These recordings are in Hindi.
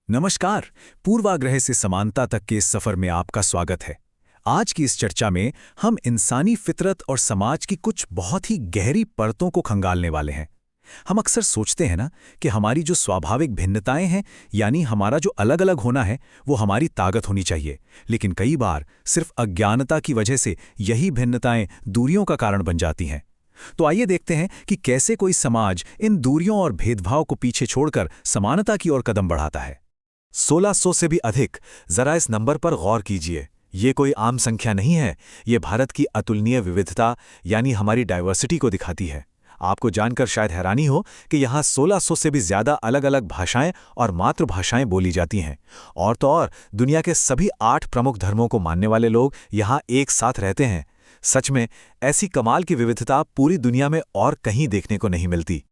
नमस्कार। पूर्वाग्रह से समानता तक के इस सफर में आपका स्वागत है। आज की इस चर्चा में हम इंसानी फितरत और समाज की कुछ बहुत ही गहरी परतों को खंगालने वाले हैं। हम अक्सर सोचते हैं ना कि हमारी जो स्वाभाविक भिन्नताएं हैं, यानी हमारा जो अलग अलग होना है, वो हमारी ताकत होनी चाहिए। लेकिन कई बार सिर्फ अज्ञानता की वजह से यही भिन्नताएं दूरियों का कारण बन जाती हैं। तो आइए देखते हैं कि कैसे कोई समाज इन दूरियों और भेदभाव को पीछे छोड़कर समानता की ओर कदम बढ़ाता है। 1600 से भी अधिक। जरा इस नंबर पर गौर कीजिए। ये कोई आम संख्या नहीं है, ये भारत की अतुलनीय विविधता यानी हमारी डाइवर्सिटी को दिखाती है। आपको जानकर शायद हैरानी हो कि यहाँ 1600 से भी ज्यादा अलग अलग भाषाएं और मातृभाषाएं बोली जाती हैं। और तो और दुनिया के सभी 8 प्रमुख धर्मों को मानने वाले लोग यहाँ एक साथ रहते हैं। सच में ऐसी कमाल की विविधता पूरी दुनिया में और कहीं देखने को नहीं मिलती।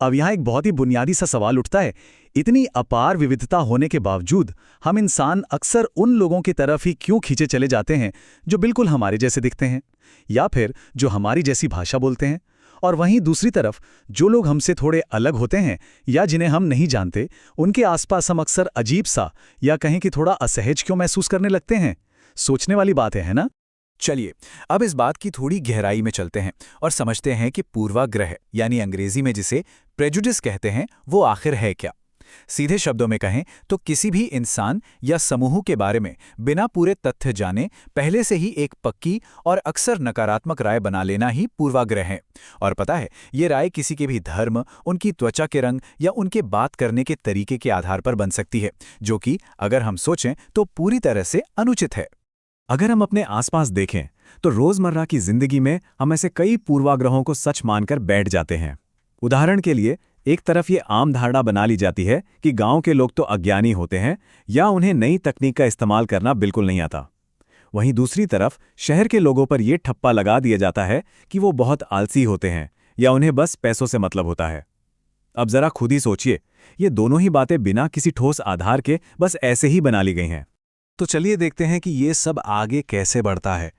अब यहाँ एक बहुत ही बुनियादी सा सवाल उठता है, इतनी अपार विविधता होने के बावजूद हम इंसान अक्सर उन लोगों की तरफ ही क्यों खींचे चले जाते हैं जो बिल्कुल हमारे जैसे दिखते हैं, या फिर जो हमारी जैसी भाषा बोलते हैं। और वहीं दूसरी तरफ जो लोग हमसे थोड़े अलग होते हैं या जिन्हें हम नहीं जानते, उनके आसपास हम अक्सर अजीब सा या कहें कि थोड़ा असहज क्यों महसूस करने लगते हैं। सोचने वाली बात है ना? चलिए अब इस बात की थोड़ी गहराई में चलते हैं और समझते हैं कि पूर्वाग्रह यानी अंग्रेजी में जिसे प्रेजुडिस कहते हैं, वो आखिर है क्या। सीधे शब्दों में कहें तो किसी भी इंसान या समूह के बारे में बिना पूरे तथ्य जाने पहले से ही एक पक्की और अक्सर नकारात्मक राय बना लेना ही पूर्वाग्रह है। और पता है, ये राय किसी के भी धर्म, उनकी त्वचा के रंग या उनके बात करने के तरीके के आधार पर बन सकती है, जो कि अगर हम सोचें तो पूरी तरह से अनुचित है। अगर हम अपने आसपास देखें तो रोजमर्रा की जिंदगी में हम ऐसे कई पूर्वाग्रहों को सच मानकर बैठ जाते हैं। उदाहरण के लिए, एक तरफ ये आम धारणा बना ली जाती है कि गांव के लोग तो अज्ञानी होते हैं या उन्हें नई तकनीक का इस्तेमाल करना बिल्कुल नहीं आता। वहीं दूसरी तरफ शहर के लोगों पर यह ठप्पा लगा दिया जाता है कि वो बहुत आलसी होते हैं या उन्हें बस पैसों से मतलब होता है। अब जरा खुद ही सोचिए, ये दोनों ही बातें बिना किसी ठोस आधार के बस ऐसे ही बना ली गई हैं। तो चलिए देखते हैं कि ये सब आगे कैसे बढ़ता है।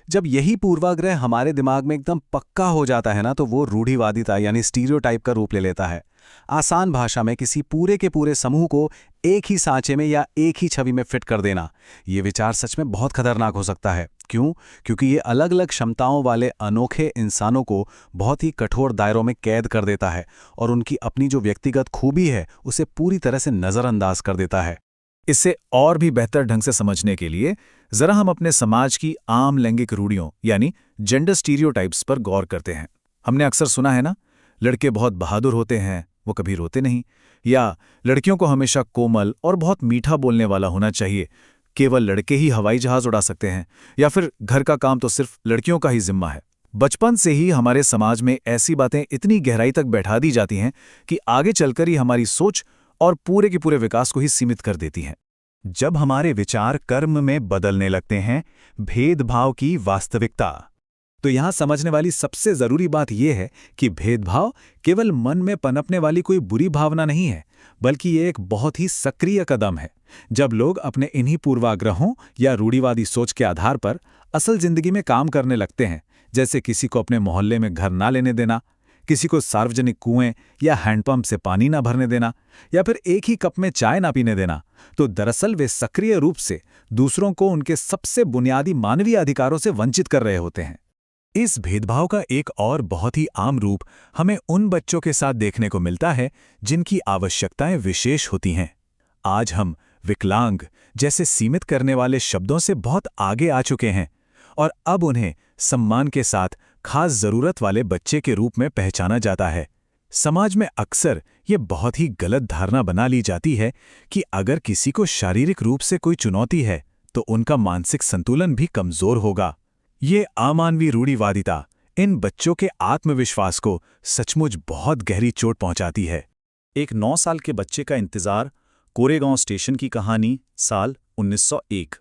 जब यही पूर्वाग्रह हमारे दिमाग में एकदम पक्का हो जाता है ना, तो वो रूढ़िवादिता यानी स्टीरियोटाइप का रूप ले लेता है। आसान भाषा में किसी पूरे के पूरे समूह को एक ही सांचे में या एक ही छवि में फिट कर देना, ये विचार सच में बहुत खतरनाक हो सकता है। क्यों? क्योंकि ये अलग अलग क्षमताओं वाले अनोखे इंसानों को बहुत ही कठोर दायरों में कैद कर देता है और उनकी अपनी जो व्यक्तिगत खूबी है उसे पूरी तरह से नज़रअंदाज कर देता है। इसे और भी बेहतर ढंग से समझने के लिए जरा हम अपने समाज की आम लैंगिक रूढ़ियों यानी जेंडर स्टीरियोटाइप्स पर गौर करते हैं। हमने अक्सर सुना है ना, लड़के बहुत बहादुर होते हैं, वो कभी रोते नहीं, या लड़कियों को हमेशा कोमल और बहुत मीठा बोलने वाला होना चाहिए, केवल लड़के ही हवाई जहाज उड़ा सकते हैं, या फिर घर का काम तो सिर्फ लड़कियों का ही जिम्मा है। बचपन से ही हमारे समाज में ऐसी बातें इतनी गहराई तक बैठा दी जाती हैं कि आगे चलकर ही हमारी सोच और पूरे के पूरे विकास को ही सीमित कर देती हैं। जब हमारे विचार कर्म में बदलने लगते हैं, भेदभाव की वास्तविकता, तो यहाँ समझने वाली सबसे जरूरी बात यह है कि भेदभाव केवल मन में पनपने वाली कोई बुरी भावना नहीं है, बल्कि ये एक बहुत ही सक्रिय कदम है। जब लोग अपने इन्हीं पूर्वाग्रहों या रूढ़िवादी सोच के आधार पर असल जिंदगी में काम करने लगते हैं, जैसे किसी को अपने मोहल्ले में घर ना लेने देना, किसी को सार्वजनिक कुएं या हैंडपंप से पानी ना भरने देना, या फिर एक ही कप में चाय ना पीने देना, तो दरअसल वे सक्रिय रूप से दूसरों को उनके सबसे बुनियादी मानवीय अधिकारों से वंचित कर रहे होते हैं। इस भेदभाव का एक और बहुत ही आम रूप हमें उन बच्चों के साथ देखने को मिलता है जिनकी आवश्यकताएं विशेष होती हैं। आज हम विकलांग जैसे सीमित करने वाले शब्दों से बहुत आगे आ चुके हैं और अब उन्हें सम्मान के साथ खास जरूरत वाले बच्चे के रूप में पहचाना जाता है। समाज में अक्सर ये बहुत ही गलत धारणा बना ली जाती है कि अगर किसी को शारीरिक रूप से कोई चुनौती है तो उनका मानसिक संतुलन भी कमजोर होगा। ये अमानवीय रूढ़िवादिता इन बच्चों के आत्मविश्वास को सचमुच बहुत गहरी चोट पहुंचाती है। एक 9 साल के बच्चे का इंतजार, कोरेगांव स्टेशन की कहानी, साल 1901।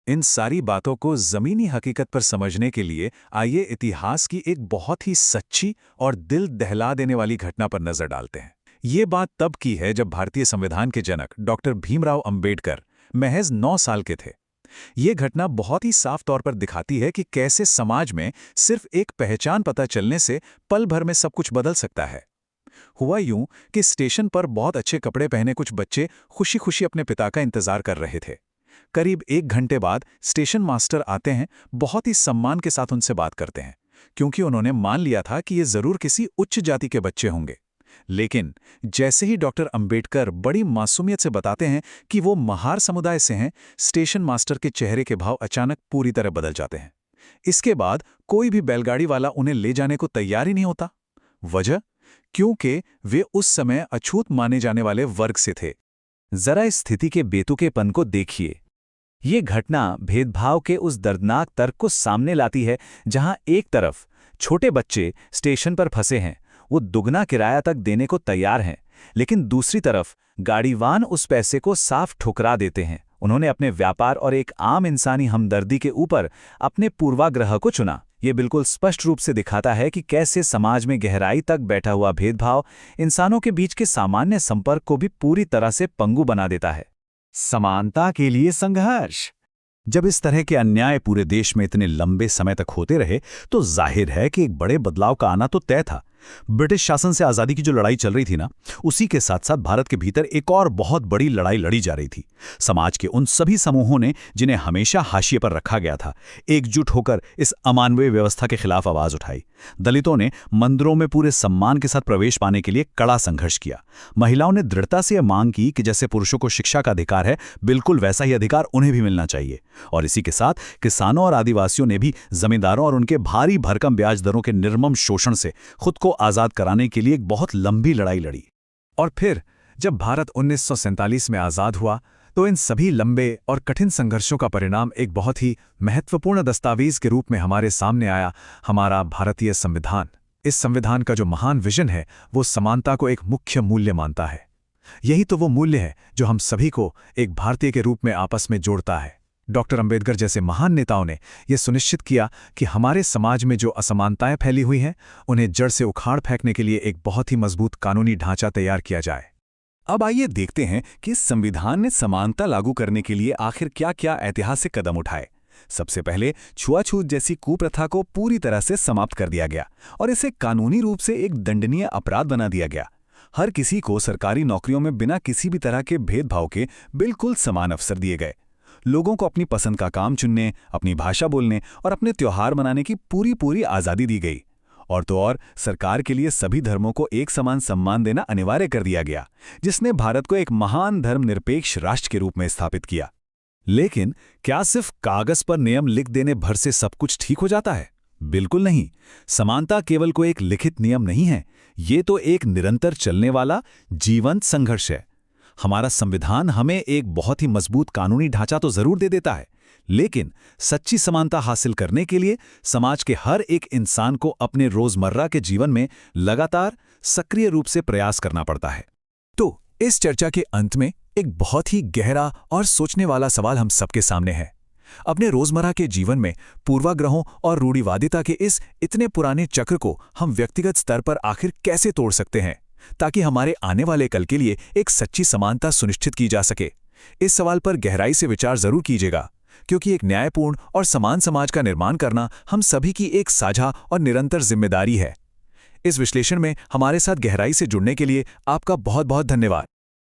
इन सारी बातों को ज़मीनी हकीकत पर समझने के लिए आइए इतिहास की एक बहुत ही सच्ची और दिल दहला देने वाली घटना पर नजर डालते हैं। ये बात तब की है जब भारतीय संविधान के जनक डॉक्टर भीमराव अंबेडकर महज 9 साल के थे। ये घटना बहुत ही साफ तौर पर दिखाती है कि कैसे समाज में सिर्फ एक पहचान पता चलने से पल भर में सब कुछ बदल सकता है। हुआ यूं कि स्टेशन पर बहुत अच्छे कपड़े पहने कुछ बच्चे खुशी खुशी अपने पिता का इंतजार कर रहे थे। करीब 1 घंटे बाद स्टेशन मास्टर आते हैं, बहुत ही सम्मान के साथ उनसे बात करते हैं, क्योंकि उन्होंने मान लिया था कि ये जरूर किसी उच्च जाति के बच्चे होंगे। लेकिन जैसे ही डॉक्टर अंबेडकर बड़ी मासूमियत से बताते हैं कि वो महार समुदाय से हैं, स्टेशन मास्टर के चेहरे के भाव अचानक पूरी तरह बदल जाते हैं। इसके बाद कोई भी बैलगाड़ी वाला उन्हें ले जाने को तैयार ही नहीं होता। वजह? क्योंकि वे उस समय अछूत माने जाने वाले वर्ग से थे। जरा इस स्थिति के बेतुकेपन को देखिए। ये घटना भेदभाव के उस दर्दनाक तर्क को सामने लाती है, जहां एक तरफ छोटे बच्चे स्टेशन पर फंसे हैं, वो दुगना किराया तक देने को तैयार हैं, लेकिन दूसरी तरफ गाड़ीवान उस पैसे को साफ ठुकरा देते हैं। उन्होंने अपने व्यापार और एक आम इंसानी हमदर्दी के ऊपर अपने पूर्वाग्रह को चुना। ये बिल्कुल स्पष्ट रूप से दिखाता है कि कैसे समाज में गहराई तक बैठा हुआ भेदभाव इंसानों के बीच के सामान्य संपर्क को भी पूरी तरह से पंगु बना देता है। समानता के लिए संघर्ष। जब इस तरह के अन्याय पूरे देश में इतने लंबे समय तक होते रहे, तो जाहिर है कि एक बड़े बदलाव का आना तो तय था। ब्रिटिश शासन से आज़ादी की जो लड़ाई चल रही थी ना, उसी के साथ साथ भारत के भीतर एक और बहुत बड़ी लड़ाई लड़ी जा रही थी। समाज के उन सभी समूहों ने जिन्हें हमेशा हाशिए पर रखा गया था, एकजुट होकर इस अमानवीय व्यवस्था के खिलाफ आवाज उठाई। दलितों ने मंदिरों में पूरे सम्मान के साथ प्रवेश पाने के लिए कड़ा संघर्ष किया। महिलाओं ने दृढ़ता से यह मांग की कि जैसे पुरुषों को शिक्षा का अधिकार है, बिल्कुल वैसा ही अधिकार उन्हें भी मिलना चाहिए। और इसी के साथ किसानों और आदिवासियों ने भी जमींदारों और उनके भारी भरकम ब्याज दरों के निर्मम शोषण से खुद को आजाद कराने के लिए एक बहुत लंबी लड़ाई लड़ी। और फिर जब भारत 1947 में आज़ाद हुआ, तो इन सभी लंबे और कठिन संघर्षों का परिणाम एक बहुत ही महत्वपूर्ण दस्तावेज के रूप में हमारे सामने आया, हमारा भारतीय संविधान। इस संविधान का जो महान विजन है, वो समानता को एक मुख्य मूल्य मानता है। यही तो वो मूल्य है जो हम सभी को एक भारतीय के रूप में आपस में जोड़ता है। डॉक्टर अंबेडकर जैसे महान नेताओं ने यह सुनिश्चित किया कि हमारे समाज में जो असमानताएं फैली हुई हैं, उन्हें जड़ से उखाड़ फेंकने के लिए एक बहुत ही मजबूत कानूनी ढांचा तैयार किया जाए। अब आइए देखते हैं कि इस संविधान ने समानता लागू करने के लिए आखिर क्या-क्या ऐतिहासिक कदम उठाए। सबसे पहले छुआछूत जैसी कुप्रथा को पूरी तरह से समाप्त कर दिया गया और इसे कानूनी रूप से एक दंडनीय अपराध बना दिया गया। हर किसी को सरकारी नौकरियों में बिना किसी भी तरह के भेदभाव के बिल्कुल समान अवसर दिए गए। लोगों को अपनी पसंद का काम चुनने, अपनी भाषा बोलने और अपने त्योहार मनाने की पूरी आज़ादी दी गई। और तो और सरकार के लिए सभी धर्मों को एक समान सम्मान देना अनिवार्य कर दिया गया, जिसने भारत को एक महान धर्मनिरपेक्ष राष्ट्र के रूप में स्थापित किया। लेकिन क्या सिर्फ कागज पर नियम लिख देने भर से सब कुछ ठीक हो जाता है? बिल्कुल नहीं। समानता केवल कोई एक लिखित नियम नहीं है, ये तो एक निरंतर चलने वाला जीवंत संघर्ष है। हमारा संविधान हमें एक बहुत ही मजबूत कानूनी ढांचा तो जरूर दे देता है, लेकिन सच्ची समानता हासिल करने के लिए समाज के हर एक इंसान को अपने रोजमर्रा के जीवन में लगातार सक्रिय रूप से प्रयास करना पड़ता है। तो इस चर्चा के अंत में एक बहुत ही गहरा और सोचने वाला सवाल हम सबके सामने है। अपने रोजमर्रा के जीवन में पूर्वाग्रहों और रूढ़िवादिता के इस इतने पुराने चक्र को हम व्यक्तिगत स्तर पर आखिर कैसे तोड़ सकते हैं, ताकि हमारे आने वाले कल के लिए एक सच्ची समानता सुनिश्चित की जा सके? इस सवाल पर गहराई से विचार जरूर कीजिएगा, क्योंकि एक न्यायपूर्ण और समान समाज का निर्माण करना हम सभी की एक साझा और निरंतर जिम्मेदारी है। इस विश्लेषण में हमारे साथ गहराई से जुड़ने के लिए आपका बहुत बहुत धन्यवाद।